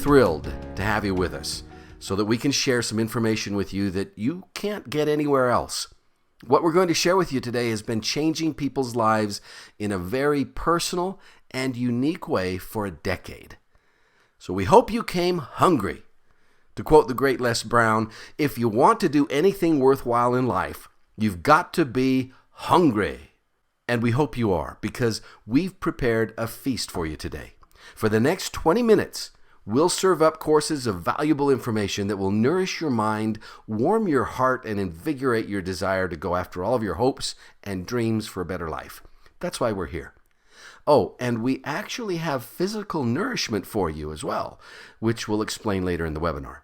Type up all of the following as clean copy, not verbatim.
thrilled to have you with us so that we can share some information with you that you can't get anywhere else. What we're going to share with you today has been changing people's lives in a very personal and unique way for a decade. So we hope you came hungry. To quote the great Les Brown, if you want to do anything worthwhile in life, you've got to be hungry. And we hope you are, because we've prepared a feast for you today. For the next 20 minutes, we'll serve up courses of valuable information that will nourish your mind, warm your heart, and invigorate your desire to go after all of your hopes and dreams for a better life. That's why we're here. Oh, and we actually have physical nourishment for you as well, which we'll explain later in the webinar.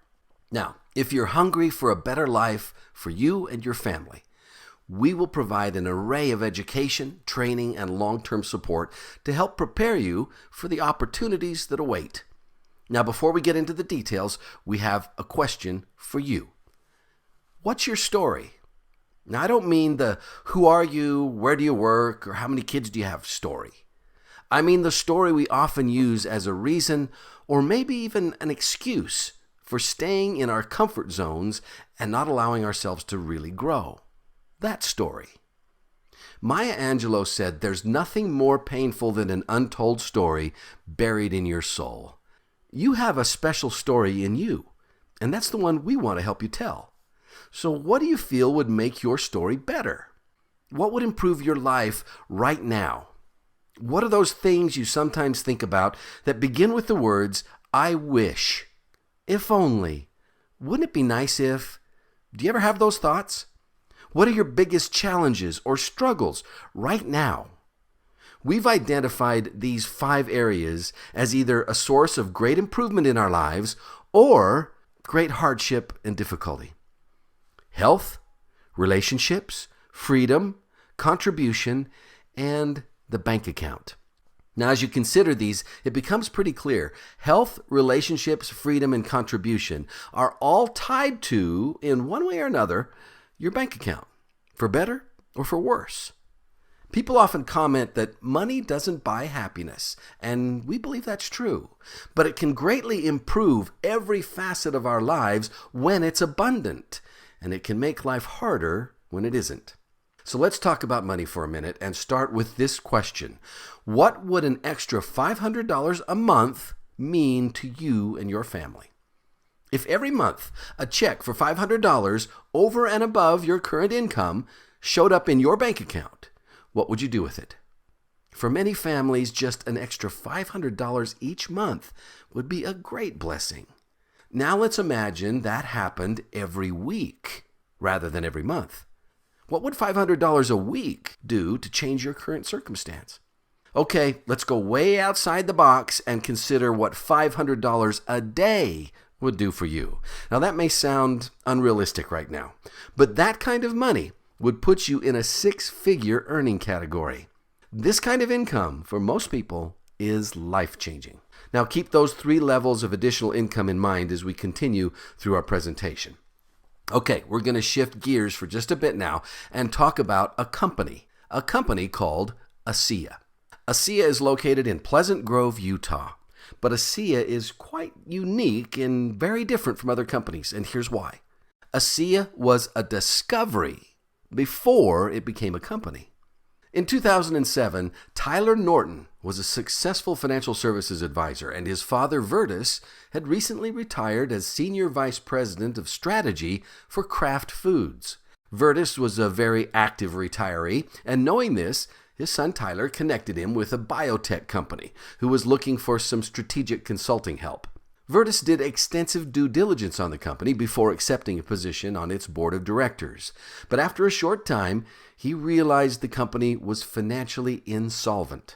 Now, if you're hungry for a better life for you and your family, we will provide an array of education, training, and long-term support to help prepare you for the opportunities that await. Now, before we get into the details, we have a question for you. What's your story? Now, I don't mean the who are you, where do you work, or how many kids do you have story. I mean the story we often use as a reason or maybe even an excuse for staying in our comfort zones and not allowing ourselves to really grow. That story. Maya Angelou said, "There's nothing more painful than an untold story buried in your soul." You have a special story in you, and that's the one we want to help you tell. So what do you feel would make your story better? What would improve your life right now? What are those things you sometimes think about that begin with the words, "I wish," "if only," "wouldn't it be nice if"? Do you ever have those thoughts? What are your biggest challenges or struggles right now? We've identified these 5 areas as either a source of great improvement in our lives or great hardship and difficulty. Health, relationships, freedom, contribution, and the bank account. Now, as you consider these, it becomes pretty clear. Health, relationships, freedom, and contribution are all tied to, in one way or another, your bank account, for better or for worse. People often comment that money doesn't buy happiness, and we believe that's true. But it can greatly improve every facet of our lives when it's abundant, and it can make life harder when it isn't. So let's talk about money for a minute and start with this question. What would an extra $500 a month mean to you and your family? If every month a check for $500 over and above your current income showed up in your bank account, what would you do with it? For many families, just an extra $500 each month would be a great blessing. Now let's imagine that happened every week rather than every month. What would $500 a week do to change your current circumstance? Okay, let's go way outside the box and consider what $500 a day would do for you. Now that may sound unrealistic right now, but that kind of money would put you in a 6-figure earning category. This kind of income, for most people, is life-changing. Now keep those 3 levels of additional income in mind as we continue through our presentation. Okay, we're going to shift gears for just a bit now and talk about a company called ASEA. ASEA is located in Pleasant Grove, Utah. But ASEA is quite unique and very different from other companies, and here's why. ASEA was a discovery before it became a company. In 2007, Tyler Norton was a successful financial services advisor, and his father, Vertus, had recently retired as Senior Vice President of Strategy for Kraft Foods. Vertus was a very active retiree, and knowing this, his son Tyler connected him with a biotech company who was looking for some strategic consulting help. Vertus did extensive due diligence on the company before accepting a position on its board of directors. But after a short time, he realized the company was financially insolvent.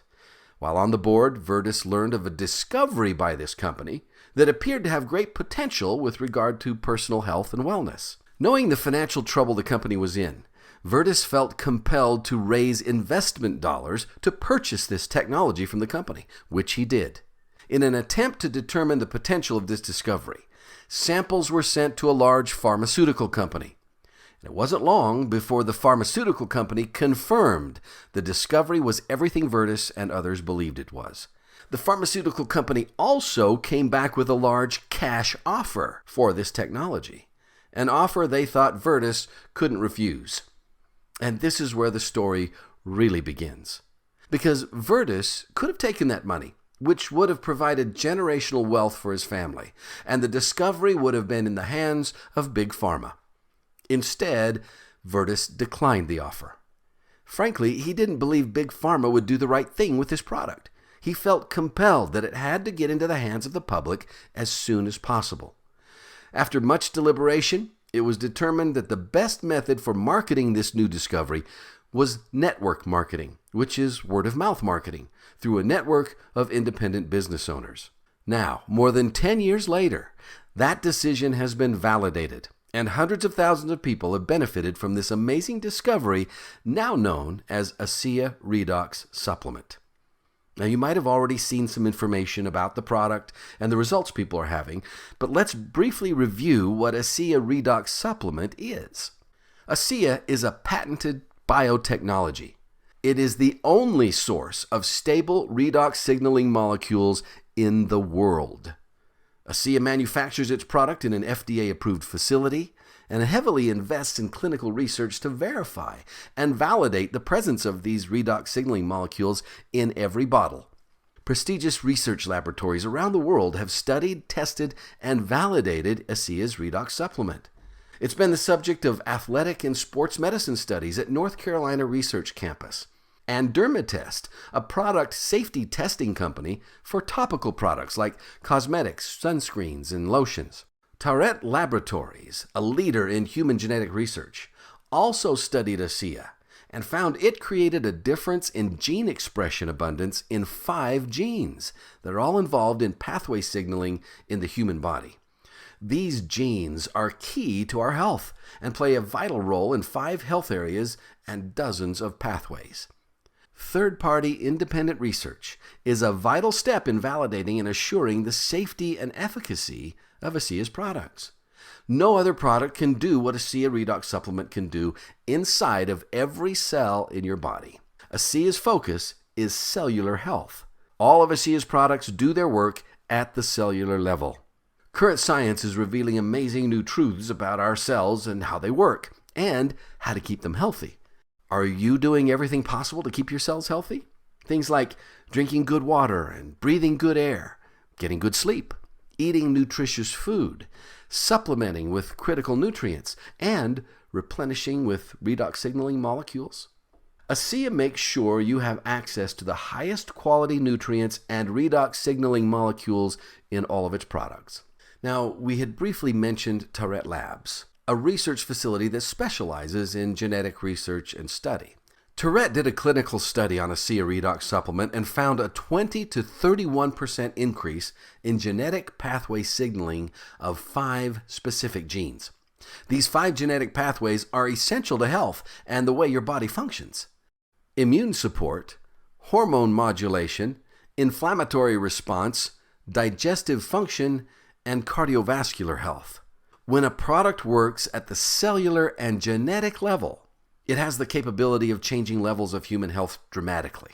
While on the board, Vertus learned of a discovery by this company that appeared to have great potential with regard to personal health and wellness. Knowing the financial trouble the company was in, Vertus felt compelled to raise investment dollars to purchase this technology from the company, which he did. In an attempt to determine the potential of this discovery, samples were sent to a large pharmaceutical company. It wasn't long before the pharmaceutical company confirmed the discovery was everything Vertus and others believed it was. The pharmaceutical company also came back with a large cash offer for this technology, an offer they thought Virtus couldn't refuse. And this is where the story really begins. Because Virtus could have taken that money, which would have provided generational wealth for his family, and the discovery would have been in the hands of Big Pharma. Instead, Virtus declined the offer. Frankly, he didn't believe Big Pharma would do the right thing with his product. He felt compelled that it had to get into the hands of the public as soon as possible. After much deliberation, it was determined that the best method for marketing this new discovery was network marketing, which is word-of-mouth marketing, through a network of independent business owners. Now, more than 10 years later, that decision has been validated, and hundreds of thousands of people have benefited from this amazing discovery now known as ASEA Redox Supplement. Now, you might have already seen some information about the product and the results people are having, but let's briefly review what ASEA Redox Supplement is. ASEA is a patented biotechnology. It is the only source of stable redox signaling molecules in the world. ASEA manufactures its product in an FDA-approved facility and heavily invests in clinical research to verify and validate the presence of these redox signaling molecules in every bottle. Prestigious research laboratories around the world have studied, tested, and validated ASEA's redox supplement. It's been the subject of athletic and sports medicine studies at North Carolina Research Campus. And Dermatest, a product safety testing company for topical products like cosmetics, sunscreens, and lotions. Tourette Laboratories, a leader in human genetic research, also studied ASEA and found it created a difference in gene expression abundance in 5 genes that are all involved in pathway signaling in the human body. These genes are key to our health and play a vital role in 5 health areas and dozens of pathways. Third-party independent research is a vital step in validating and assuring the safety and efficacy of ASEA's products. No other product can do what ASEA Redox Supplement can do inside of every cell in your body. ASEA's focus is cellular health. All of ASEA's products do their work at the cellular level. Current science is revealing amazing new truths about our cells and how they work, and how to keep them healthy. Are you doing everything possible to keep your cells healthy? Things like drinking good water and breathing good air, getting good sleep, eating nutritious food, supplementing with critical nutrients, and replenishing with redox signaling molecules. ASEA makes sure you have access to the highest quality nutrients and redox signaling molecules in all of its products. Now, we had briefly mentioned Tourette Labs, a research facility that specializes in genetic research and study. Tourette did a clinical study on ASEA Redox Supplement and found a 20 to 31% increase in genetic pathway signaling of 5 specific genes. These 5 genetic pathways are essential to health and the way your body functions. Immune support, hormone modulation, inflammatory response, digestive function, and cardiovascular health. When a product works at the cellular and genetic level, it has the capability of changing levels of human health dramatically.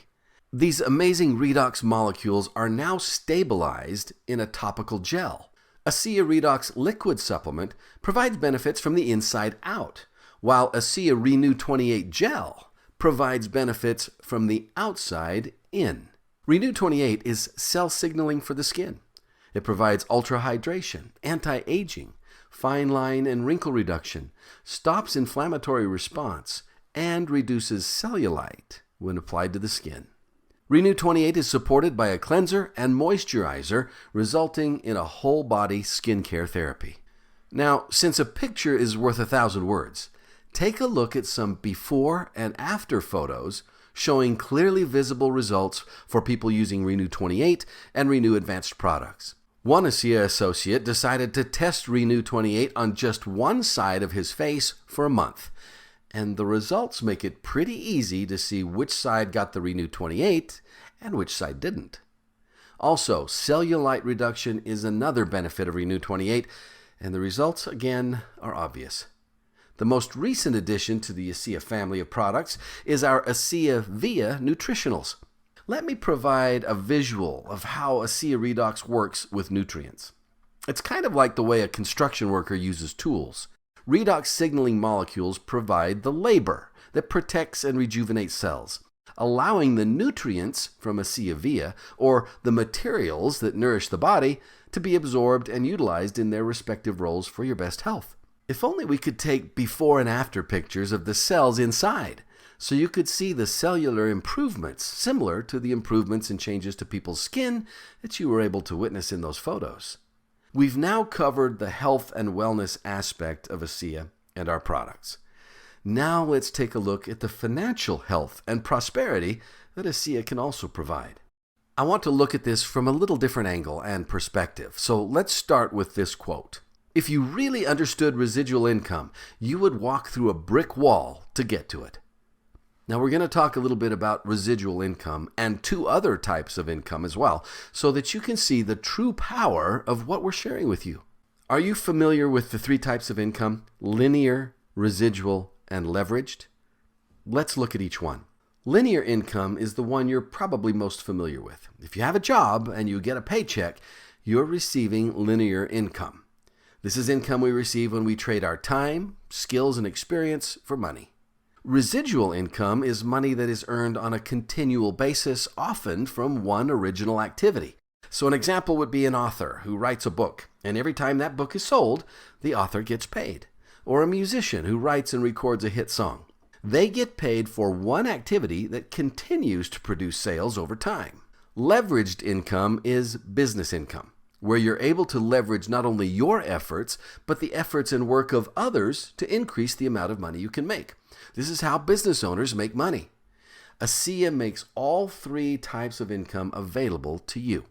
These amazing redox molecules are now stabilized in a topical gel. ASEA Redox Liquid Supplement provides benefits from the inside out, while ASEA Renew 28 Gel provides benefits from the outside in. Renew 28 is cell signaling for the skin. It provides ultra-hydration, anti-aging, fine line and wrinkle reduction, stops inflammatory response, and reduces cellulite when applied to the skin. Renew 28 is supported by a cleanser and moisturizer, resulting in a whole-body skincare therapy. Now, since a picture is worth 1,000 words, take a look at some before and after photos showing clearly visible results for people using Renew 28 and Renew Advanced products. One ASEA associate decided to test Renew 28 on just one side of his face for a month, and the results make it pretty easy to see which side got the Renew 28 and which side didn't. Also, cellulite reduction is another benefit of Renew 28, and the results, again, are obvious. The most recent addition to the ASEA family of products is our ASEA VIA Nutritionals. let me provide a visual of how ASEA redox works with nutrients. It's kind of like the way a construction worker uses tools. Redox signaling molecules provide the labor that protects and rejuvenates cells, allowing the nutrients from ASEA via, or the materials that nourish the body, to be absorbed and utilized in their respective roles for your best health. If only we could take before and after pictures of the cells inside, so you could see the cellular improvements similar to the improvements and changes to people's skin that you were able to witness in those photos. We've now covered the health and wellness aspect of ASEA and our products. Now let's take a look at the financial health and prosperity that ASEA can also provide. I want to look at this from a little different angle and perspective, so let's start with this quote. If you really understood residual income, you would walk through a brick wall to get to it. Now we're going to talk a little bit about residual income and two other types of income as well, so that you can see the true power of what we're sharing with you. Are you familiar with the three types of income? Linear, residual, and leveraged? Let's look at each one. Linear income is the one you're probably most familiar with. If you have a job and you get a paycheck, you're receiving linear income. This is income we receive when we trade our time, skills, and experience for money. Residual income is money that is earned on a continual basis, often from one original activity. So an example would be an author who writes a book, and every time that book is sold, the author gets paid. Or a musician who writes and records a hit song. They get paid for one activity that continues to produce sales over time. Leveraged income is business income, where you're able to leverage not only your efforts, but the efforts and work of others to increase the amount of money you can make. This is how business owners make money. ASEA makes all three types of income available to you.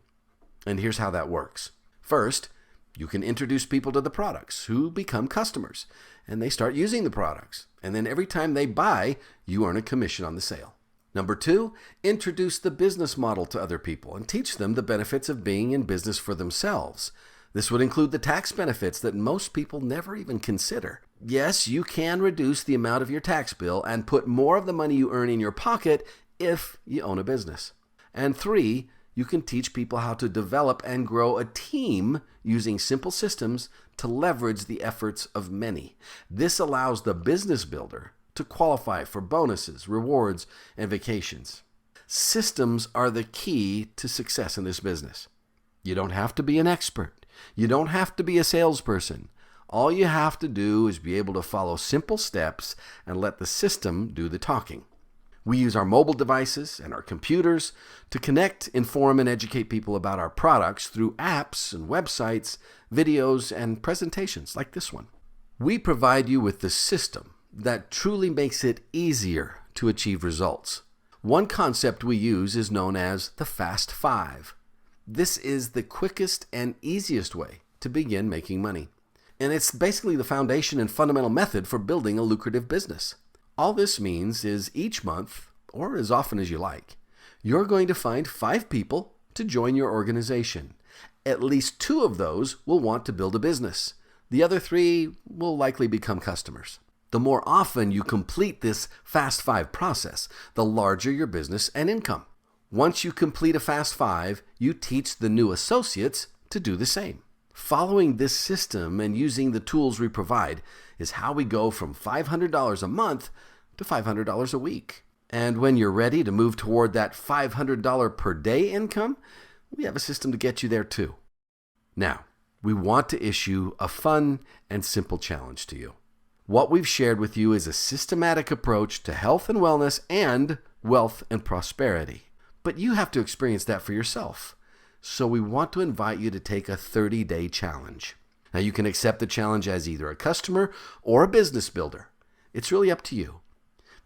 And here's how that works. First, you can introduce people to the products who become customers, and they start using the products. And then every time they buy, you earn a commission on the sale. Number two, introduce the business model to other people and teach them the benefits of being in business for themselves. This would include the tax benefits that most people never even consider. Yes, you can reduce the amount of your tax bill and put more of the money you earn in your pocket if you own a business. And three, you can teach people how to develop and grow a team using simple systems to leverage the efforts of many. This allows the business builder to qualify for bonuses, rewards, and vacations. Systems are the key to success in this business. You don't have to be an expert. You don't have to be a salesperson. All you have to do is be able to follow simple steps and let the system do the talking. We use our mobile devices and our computers to connect, inform, and educate people about our products through apps and websites, videos, and presentations like this one. We provide you with the system that truly makes it easier to achieve results. One concept we use is known as the Fast Five. This is the quickest and easiest way to begin making money. And it's basically the foundation and fundamental method for building a lucrative business. All this means is each month, or as often as you like, you're going to find 5 people to join your organization. At least 2 of those will want to build a business. The other 3 will likely become customers. The more often you complete this Fast Five process, the larger your business and income. Once you complete a Fast Five, you teach the new associates to do the same. Following this system and using the tools we provide is how we go from $500 a month to $500 a week. And when you're ready to move toward that $500 per day income, we have a system to get you there too. Now, we want to issue a fun and simple challenge to you. What we've shared with you is a systematic approach to health and wellness and wealth and prosperity. But you have to experience that for yourself. So we want to invite you to take a 30-day challenge. Now you can accept the challenge as either a customer or a business builder. It's really up to you.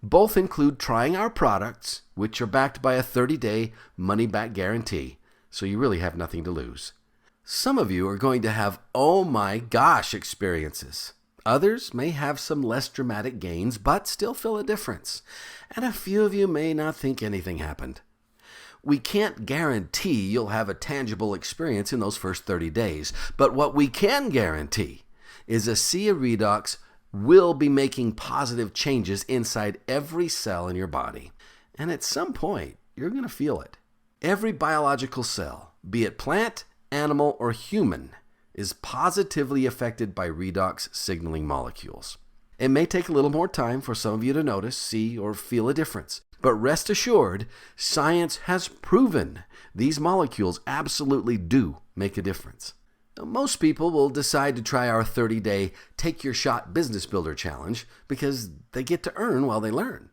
Both include trying our products, which are backed by a 30-day money-back guarantee, so you really have nothing to lose. Some of you are going to have oh my gosh experiences. Others may have some less dramatic gains, but still feel a difference. And a few of you may not think anything happened. We can't guarantee you'll have a tangible experience in those first 30 days, but what we can guarantee is ASEA Redox will be making positive changes inside every cell in your body. And at some point, you're going to feel it. Every biological cell, be it plant, animal, or human, is positively affected by redox signaling molecules. It may take a little more time for some of you to notice, see, or feel a difference, but rest assured, science has proven these molecules absolutely do make a difference. Now, most people will decide to try our 30-day Take Your Shot Business Builder Challenge because they get to earn while they learn.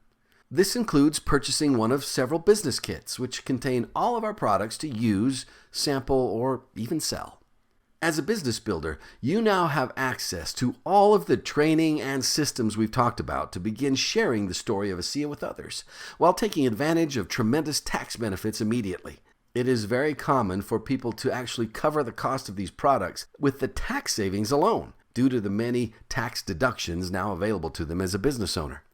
This includes purchasing one of several business kits, which contain all of our products to use, sample, or even sell. As a business builder, you now have access to all of the training and systems we've talked about to begin sharing the story of ASEA with others, while taking advantage of tremendous tax benefits immediately. It is very common for people to actually cover the cost of these products with the tax savings alone, due to the many tax deductions now available to them as a business owner.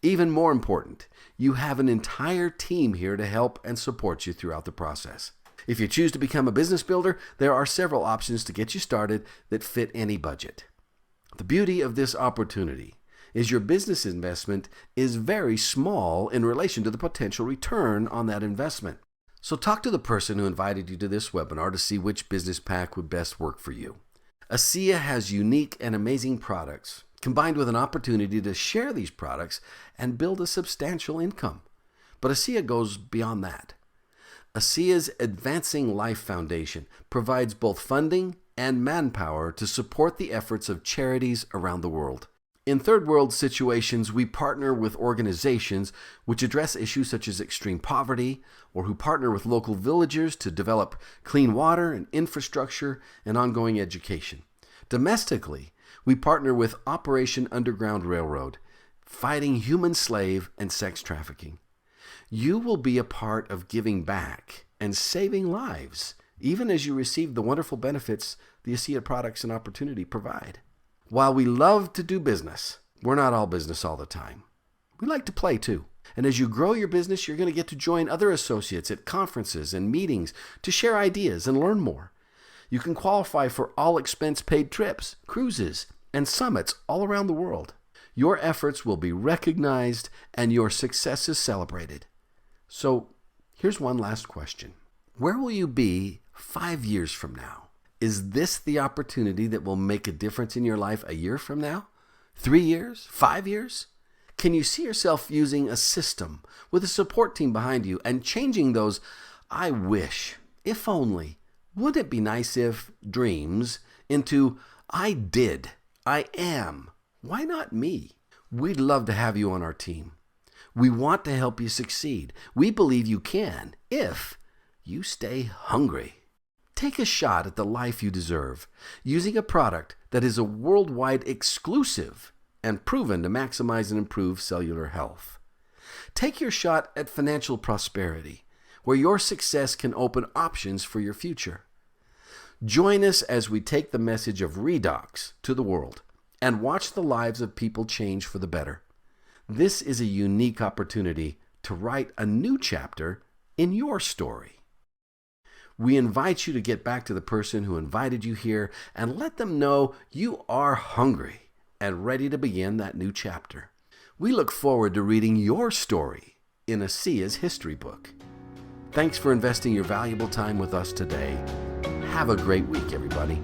Even more important, you have an entire team here to help and support you throughout the process. If you choose to become a business builder, there are several options to get you started that fit any budget. The beauty of this opportunity is your business investment is very small in relation to the potential return on that investment. So talk to the person who invited you to this webinar to see which business pack would best work for you. ASEA has unique and amazing products, combined with an opportunity to share these products and build a substantial income. But ASEA goes beyond that. ASEA's Advancing Life Foundation provides both funding and manpower to support the efforts of charities around the world. In third world situations, we partner with organizations which address issues such as extreme poverty, or who partner with local villagers to develop clean water and infrastructure and ongoing education. Domestically, we partner with Operation Underground Railroad, fighting human slave and sex trafficking. You will be a part of giving back and saving lives, even as you receive the wonderful benefits the ASEA products and opportunity provide. While we love to do business, we're not all business all the time. We like to play too. And as you grow your business, you're going to get to join other associates at conferences and meetings to share ideas and learn more. You can qualify for all expense-paid trips, cruises, and summits all around the world. Your efforts will be recognized and your successes celebrated. So here's one last question. Where will you be 5 years from now? Is this the opportunity that will make a difference in your life a year from now? 3 years? 5 years? Can you see yourself using a system with a support team behind you and changing those "I wish," "if only," "wouldn't it be nice if" dreams into "I did," "I am," "why not me"? We'd love to have you on our team. We want to help you succeed. We believe you can if you stay hungry. Take a shot at the life you deserve using a product that is a worldwide exclusive and proven to maximize and improve cellular health. Take your shot at financial prosperity, where your success can open options for your future. Join us as we take the message of redox to the world and watch the lives of people change for the better. This is a unique opportunity to write a new chapter in your story. We invite you to get back to the person who invited you here and let them know you are hungry and ready to begin that new chapter. We look forward to reading your story in ASEA's history book. Thanks for investing your valuable time with us today. Have a great week, everybody.